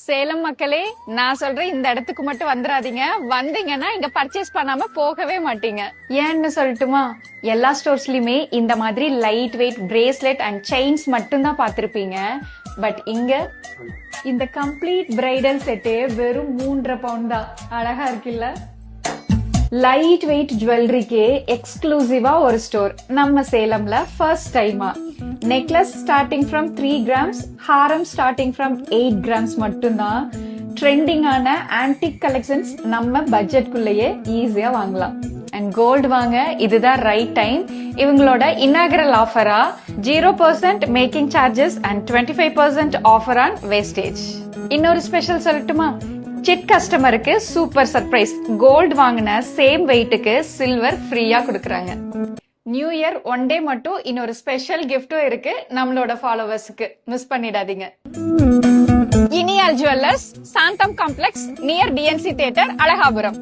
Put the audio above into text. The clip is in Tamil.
சேலம் மக்களே, நான் சொல்றேன் இந்த இடத்துக்கு மட்டும் வந்துடாதீங்க. வந்தீங்கன்னா இங்க பர்ச்சேஸ் பண்ணாம போகவே மாட்டீங்க. ஏன்னு சொல்லட்டுமா? எல்லா ஸ்டோர்ஸ்லயுமே இந்த மாதிரி light weight bracelet and chains மட்டும் தான் பாத்திருப்பீங்க. பட் இங்க இந்த கம்ப்ளீட் பிரைடல் செட்டே வெறும் 3.5 பவுண்ட் தான். அழகா இருக்குல்ல? லைட் வெயிட் ஜுவல்லரிக்கே எக்ஸ்க்ளூசிவா ஒரு ஸ்டோர் நம்ம சேலம்ல ஃபர்ஸ்ட் டைமா. Necklace starting from 3 grams, Haram starting from 8 grams மட்டும்தான். ட்ரெண்டிங்கான ஆன்டிக் கலெக்ஷன்ஸ் நம்ம பட்ஜெட்குள்ளேயே ஈஸியா வாங்கலாம். அண்ட் கோல்டு வாங்க இதுதான் ரைட் டைம். இவங்களோட இனாகரல் ஆஃபரா 0% making charges and 25% offer on wastage. இன்னொரு ஸ்பெஷல் சொல்லட்டுமா? சிட் கஸ்டமருக்கு சூப்பர் சர்ப்ரைஸ். கோல்டு வாங்கின சேம் வெயிட்டுக்கு சில்வர் ஃப்ரீயா கொடுக்கறாங்க. நியூ இயர் 1 டே மட்டும் இன்னொரு ஸ்பெஷல் கிஃப்டும் இருக்கு நம்மளோட ஃபாலோவர்ஸ்க்கு. மிஸ் பண்ணிடாதீங்க. Iniyal jewellers, Santham complex, near TNC theatre, Alagapuram.